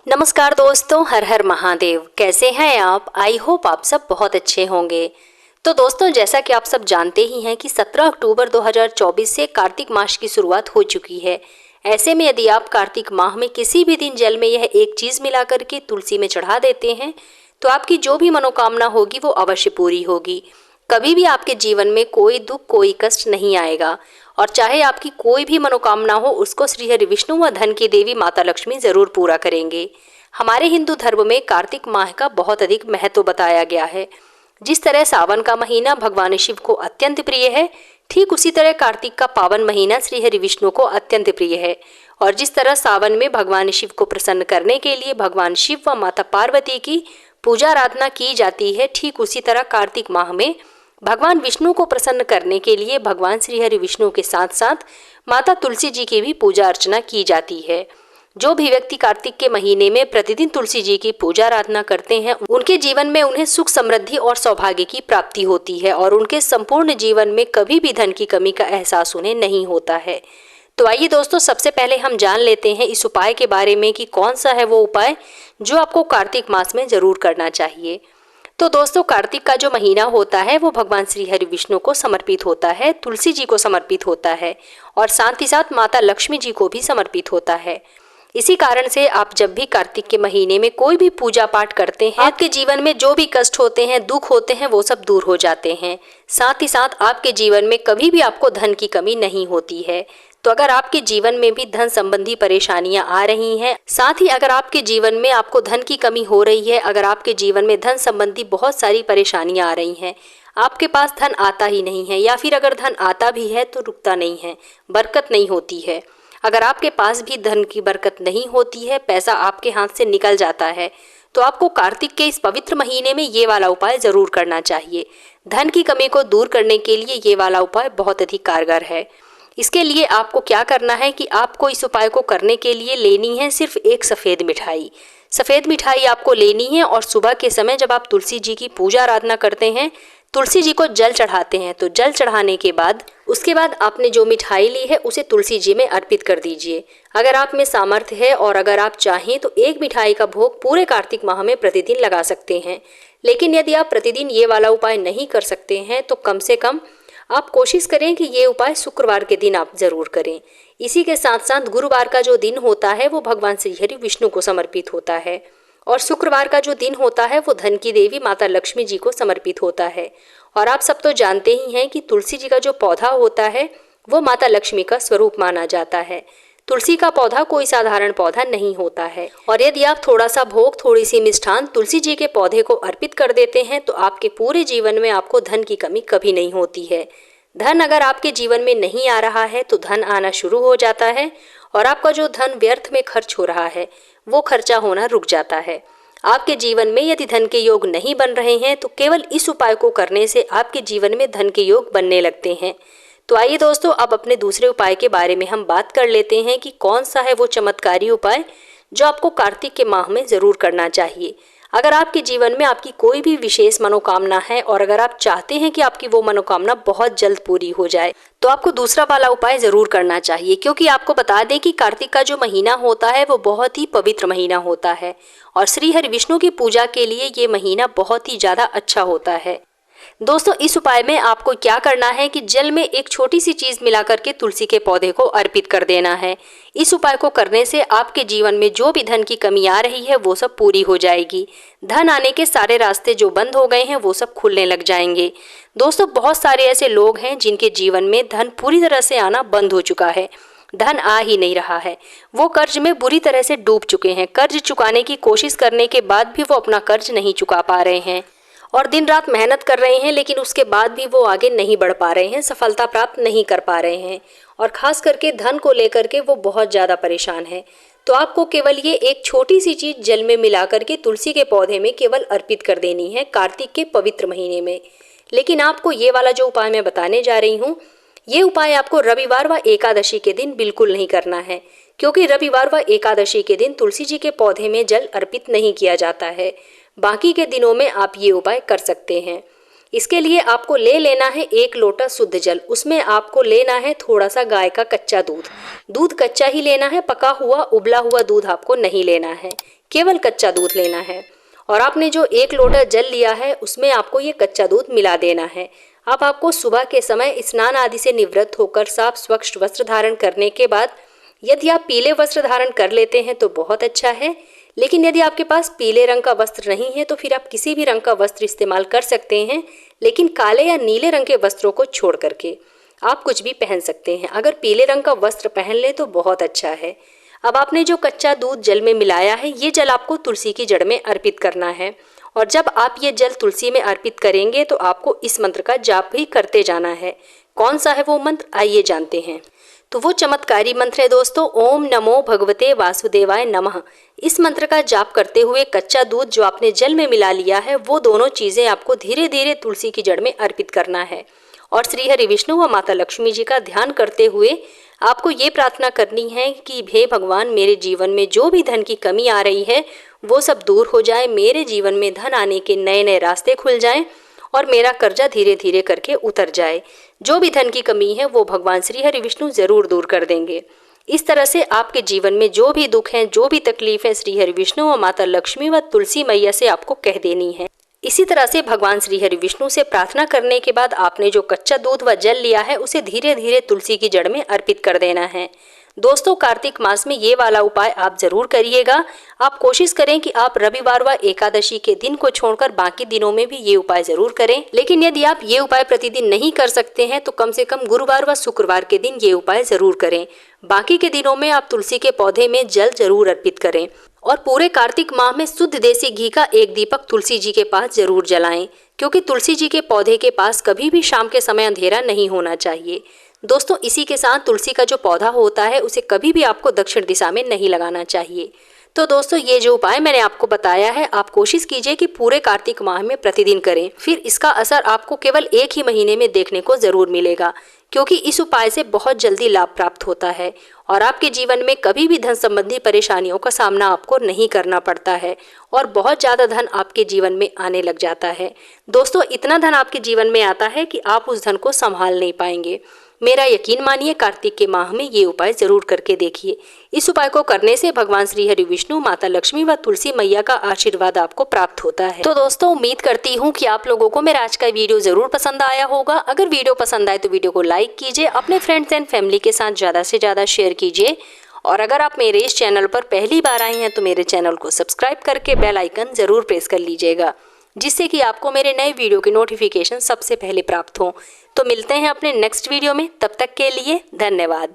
नमस्कार दोस्तों, हर हर महादेव। कैसे हैं आप? आई होप आप सब बहुत अच्छे होंगे। तो दोस्तों, जैसा कि आप सब जानते ही हैं कि 17 अक्टूबर 2024 से कार्तिक मास की शुरुआत हो चुकी है। ऐसे में यदि आप कार्तिक माह में किसी भी दिन जल में यह एक चीज मिला करके तुलसी में चढ़ा देते हैं तो आपकी जो भी मनोकामना होगी वो अवश्य पूरी होगी। कभी भी आपके जीवन में कोई दुख, कोई कष्ट नहीं आएगा और चाहे आपकी कोई भी मनोकामना हो उसको श्री हरि विष्णु व धन की देवी माता लक्ष्मी जरूर पूरा करेंगे। हमारे हिंदू धर्म में कार्तिक माह का बहुत अधिक महत्व बताया गया है। जिस तरह सावन का महीना भगवान शिव को अत्यंत प्रिय है, ठीक उसी तरह कार्तिक का पावन महीना श्री हरि विष्णु को अत्यंत प्रिय है। और जिस तरह सावन में भगवान शिव को प्रसन्न करने के लिए भगवान शिव व माता पार्वती की पूजा आराधना की जाती है, ठीक उसी तरह कार्तिक माह में भगवान विष्णु को प्रसन्न करने के लिए भगवान श्री हरि विष्णु के साथ साथ माता तुलसी जी की भी पूजा अर्चना की जाती है। जो भी व्यक्ति कार्तिक के महीने में प्रतिदिन तुलसी जी की पूजा आराधना करते हैं उनके जीवन में उन्हें सुख, समृद्धि और सौभाग्य की प्राप्ति होती है और उनके संपूर्ण जीवन में कभी भी धन की कमी का एहसास उन्हें नहीं होता है। तो आइए दोस्तों, सबसे पहले हम जान लेते हैं इस उपाय के बारे में कि कौन सा है वो उपाय जो आपको कार्तिक मास में जरूर करना चाहिए। तो दोस्तों, कार्तिक का जो महीना होता है वो भगवान श्री हरि विष्णु को समर्पित होता है, तुलसी जी को समर्पित होता है और साथ ही साथ माता लक्ष्मी जी को भी समर्पित होता है। इसी कारण से आप जब भी कार्तिक के महीने में कोई भी पूजा पाठ करते हैं, आपके जीवन में जो भी कष्ट होते हैं, दुख होते हैं, वो सब दूर हो जाते हैं। साथ ही साथ आपके जीवन में कभी भी आपको धन की कमी नहीं होती है। तो अगर आपके जीवन में भी धन संबंधी परेशानियां आ रही हैं, साथ ही अगर आपके जीवन में आपको धन की कमी हो रही है, अगर आपके जीवन में धन संबंधी बहुत सारी परेशानियां आ रही हैं, आपके पास धन आता ही नहीं है या फिर अगर धन आता भी है तो रुकता नहीं है, बरकत नहीं होती है, अगर आपके पास भी धन की बरकत नहीं होती है, पैसा आपके हाथ से निकल जाता है, तो आपको कार्तिक के इस पवित्र महीने में ये वाला उपाय जरूर करना चाहिए। धन की कमी को दूर करने के लिए ये वाला उपाय बहुत अधिक कारगर है। इसके लिए आपको क्या करना है कि आपको इस उपाय को करने के लिए लेनी है सिर्फ एक सफ़ेद मिठाई। सफ़ेद मिठाई आपको लेनी है और सुबह के समय जब आप तुलसी जी की पूजा आराधना करते हैं, तुलसी जी को जल चढ़ाते हैं, तो जल चढ़ाने के बाद उसके बाद आपने जो मिठाई ली है उसे तुलसी जी में अर्पित कर दीजिए। अगर आप में सामर्थ्य है और अगर आप चाहें तो एक मिठाई का भोग पूरे कार्तिक माह में प्रतिदिन लगा सकते हैं। लेकिन यदि आप प्रतिदिन ये वाला उपाय नहीं कर सकते हैं तो कम से कम आप कोशिश करें कि ये उपाय शुक्रवार के दिन आप जरूर करें। इसी के साथ साथ गुरुवार का जो दिन होता है वो भगवान श्री हरि विष्णु को समर्पित होता है और शुक्रवार का जो दिन होता है वो धन की देवी माता लक्ष्मी जी को समर्पित होता है। और आप सब तो जानते ही हैं कि तुलसी जी का जो पौधा होता है वो माता लक्ष्मी का स्वरूप माना जाता है। तुलसी का पौधा कोई साधारण पौधा नहीं होता है और यदि आप थोड़ा सा भोग, थोड़ी सी मिष्ठान तुलसी जी के पौधे को अर्पित कर देते हैं तो आपके पूरे जीवन में आपको धन की कमी कभी नहीं होती है। धन अगर आपके जीवन में नहीं आ रहा है तो धन आना शुरू हो जाता है और आपका जो धन व्यर्थ में खर्च हो रहा है वो खर्चा होना रुक जाता है। आपके जीवन में यदि धन के योग नहीं बन रहे हैं तो केवल इस उपाय को करने से आपके जीवन में धन के योग बनने लगते हैं। तो आइए दोस्तों, अब अपने दूसरे उपाय के बारे में हम बात कर लेते हैं कि कौन सा है वो चमत्कारी उपाय जो आपको कार्तिक के माह में जरूर करना चाहिए। अगर आपके जीवन में आपकी कोई भी विशेष मनोकामना है और अगर आप चाहते हैं कि आपकी वो मनोकामना बहुत जल्द पूरी हो जाए तो आपको दूसरा वाला उपाय जरूर करना चाहिए। क्योंकि आपको बता दें कि कार्तिक का जो महीना होता है वो बहुत ही पवित्र महीना होता है और श्री हरि विष्णु की पूजा के लिए ये महीना बहुत ही ज्यादा अच्छा होता है। दोस्तों, इस उपाय में आपको क्या करना है कि जल में एक छोटी सी चीज मिला करके तुलसी के पौधे को अर्पित कर देना है। इस उपाय को करने से आपके जीवन में जो भी धन की कमी आ रही है वो सब पूरी हो जाएगी। धन आने के सारे रास्ते जो बंद हो गए हैं वो सब खुलने लग जाएंगे। दोस्तों, बहुत सारे ऐसे लोग हैं जिनके जीवन में धन पूरी तरह से आना बंद हो चुका है, धन आ ही नहीं रहा है। वो कर्ज में बुरी तरह से डूब चुके हैं, कर्ज चुकाने की कोशिश करने के बाद भी वो अपना कर्ज नहीं चुका पा रहे हैं और दिन रात मेहनत कर रहे हैं लेकिन उसके बाद भी वो आगे नहीं बढ़ पा रहे हैं, सफलता प्राप्त नहीं कर पा रहे हैं और खास करके धन को लेकर के वो बहुत ज़्यादा परेशान है। तो आपको केवल ये एक छोटी सी चीज़ जल में मिला करके तुलसी के पौधे में केवल अर्पित कर देनी है कार्तिक के पवित्र महीने में। लेकिन आपको ये वाला जो उपाय मैं बताने जा रही हूँ, ये उपाय आपको रविवार व एकादशी के दिन बिल्कुल नहीं करना है। क्योंकि रविवार व एकादशी के दिन तुलसी जी के पौधे में जल अर्पित नहीं किया जाता है। बाकी के दिनों में आप ये उपाय कर सकते हैं। इसके लिए आपको ले लेना है 1 लोटा शुद्ध जल। उसमें आपको लेना है थोड़ा सा गाय का कच्चा दूध। दूध कच्चा ही लेना है, पका हुआ उबला हुआ दूध आपको नहीं लेना है। केवल कच्चा दूध लेना है और आपने जो 1 लोटा जल लिया है उसमें आपको ये कच्चा दूध मिला देना है। अब आपको सुबह के समय स्नान आदि से निवृत्त होकर साफ स्वच्छ वस्त्र धारण करने के बाद, यदि आप पीले वस्त्र धारण कर लेते हैं तो बहुत अच्छा है, लेकिन यदि आपके पास पीले रंग का वस्त्र नहीं है तो फिर आप किसी भी रंग का वस्त्र इस्तेमाल कर सकते हैं, लेकिन काले या नीले रंग के वस्त्रों को छोड़ करके आप कुछ भी पहन सकते हैं। अगर पीले रंग का वस्त्र पहन ले तो बहुत अच्छा है। अब आपने जो कच्चा दूध जल में मिलाया है, ये जल आपको तुलसी की जड़ में अर्पित करना है और जब आप ये जल तुलसी में अर्पित करेंगे तो आपको इस मंत्र का जाप भी करते जाना है। कौन सा है वो मंत्र, आइए जानते हैं। तो वो चमत्कारी मंत्र है दोस्तों, ओम नमो भगवते वासुदेवाय नमः। इस मंत्र का जाप करते हुए कच्चा दूध जो आपने जल में मिला लिया है, वो दोनों चीजें आपको धीरे धीरे तुलसी की जड़ में अर्पित करना है और श्री हरि विष्णु व माता लक्ष्मी जी का ध्यान करते हुए आपको ये प्रार्थना करनी है कि हे भगवान, मेरे जीवन में जो भी धन की कमी आ रही है वो सब दूर हो जाए, मेरे जीवन में धन आने के नए नए रास्ते खुल जाएं और मेरा कर्जा धीरे धीरे करके उतर जाए। जो भी धन की कमी है वो भगवान श्री हरि विष्णु जरूर दूर कर देंगे। इस तरह से आपके जीवन में जो भी दुख है, जो भी तकलीफ है, श्री हरि विष्णु व माता लक्ष्मी व तुलसी मैया से आपको कह देनी है। इसी तरह से भगवान श्री हरि विष्णु से प्रार्थना करने के बाद आपने जो कच्चा दूध व जल लिया है उसे धीरे धीरे तुलसी की जड़ में अर्पित कर देना है। दोस्तों, कार्तिक मास में ये वाला उपाय आप जरूर करिएगा। आप कोशिश करें कि आप रविवार व एकादशी के दिन को छोड़कर बाकी दिनों में भी ये उपाय जरूर करें, लेकिन यदि आप ये उपाय प्रतिदिन नहीं कर सकते हैं तो कम से कम गुरुवार व शुक्रवार के दिन ये उपाय जरूर करें। बाकी के दिनों में आप तुलसी के पौधे में जल जरूर अर्पित करें और पूरे कार्तिक माह में शुद्ध देसी घी का 1 दीपक तुलसी जी के पास जरूर जलाएं, क्योंकि तुलसी जी के पौधे के पास कभी भी शाम के समय अंधेरा नहीं होना चाहिए। दोस्तों, इसी के साथ तुलसी का जो पौधा होता है उसे कभी भी आपको दक्षिण दिशा में नहीं लगाना चाहिए। तो दोस्तों, ये जो उपाय मैंने आपको बताया है, आप कोशिश कीजिए कि पूरे कार्तिक माह में प्रतिदिन करें, फिर इसका असर आपको केवल 1 ही महीने में देखने को जरूर मिलेगा, क्योंकि इस उपाय से बहुत जल्दी लाभ प्राप्त होता है और आपके जीवन में कभी भी धन संबंधी परेशानियों का सामना आपको नहीं करना पड़ता है और बहुत ज़्यादा धन आपके जीवन में आने लग जाता है। दोस्तों, इतना धन आपके जीवन में आता है कि आप उस धन को संभाल नहीं पाएंगे। मेरा यकीन मानिए, कार्तिक के माह में ये उपाय जरूर करके देखिए। इस उपाय को करने से भगवान श्री हरि विष्णु, माता लक्ष्मी व तुलसी मैया का आशीर्वाद आपको प्राप्त होता है। तो दोस्तों, उम्मीद करती हूँ कि आप लोगों को मेरा आज का वीडियो जरूर पसंद आया होगा। अगर वीडियो पसंद आए तो वीडियो को लाइक कीजिए, अपने फ्रेंड्स एंड फैमिली के साथ ज़्यादा से ज़्यादा शेयर कीजिए और अगर आप मेरे इस चैनल पर पहली बार आए हैं तो मेरे चैनल को सब्सक्राइब करके बेल आइकन जरूर प्रेस कर लीजिएगा, जिससे कि आपको मेरे नए वीडियो की नोटिफिकेशन सबसे पहले प्राप्त हो। तो मिलते हैं अपने नेक्स्ट वीडियो में, तब तक के लिए धन्यवाद।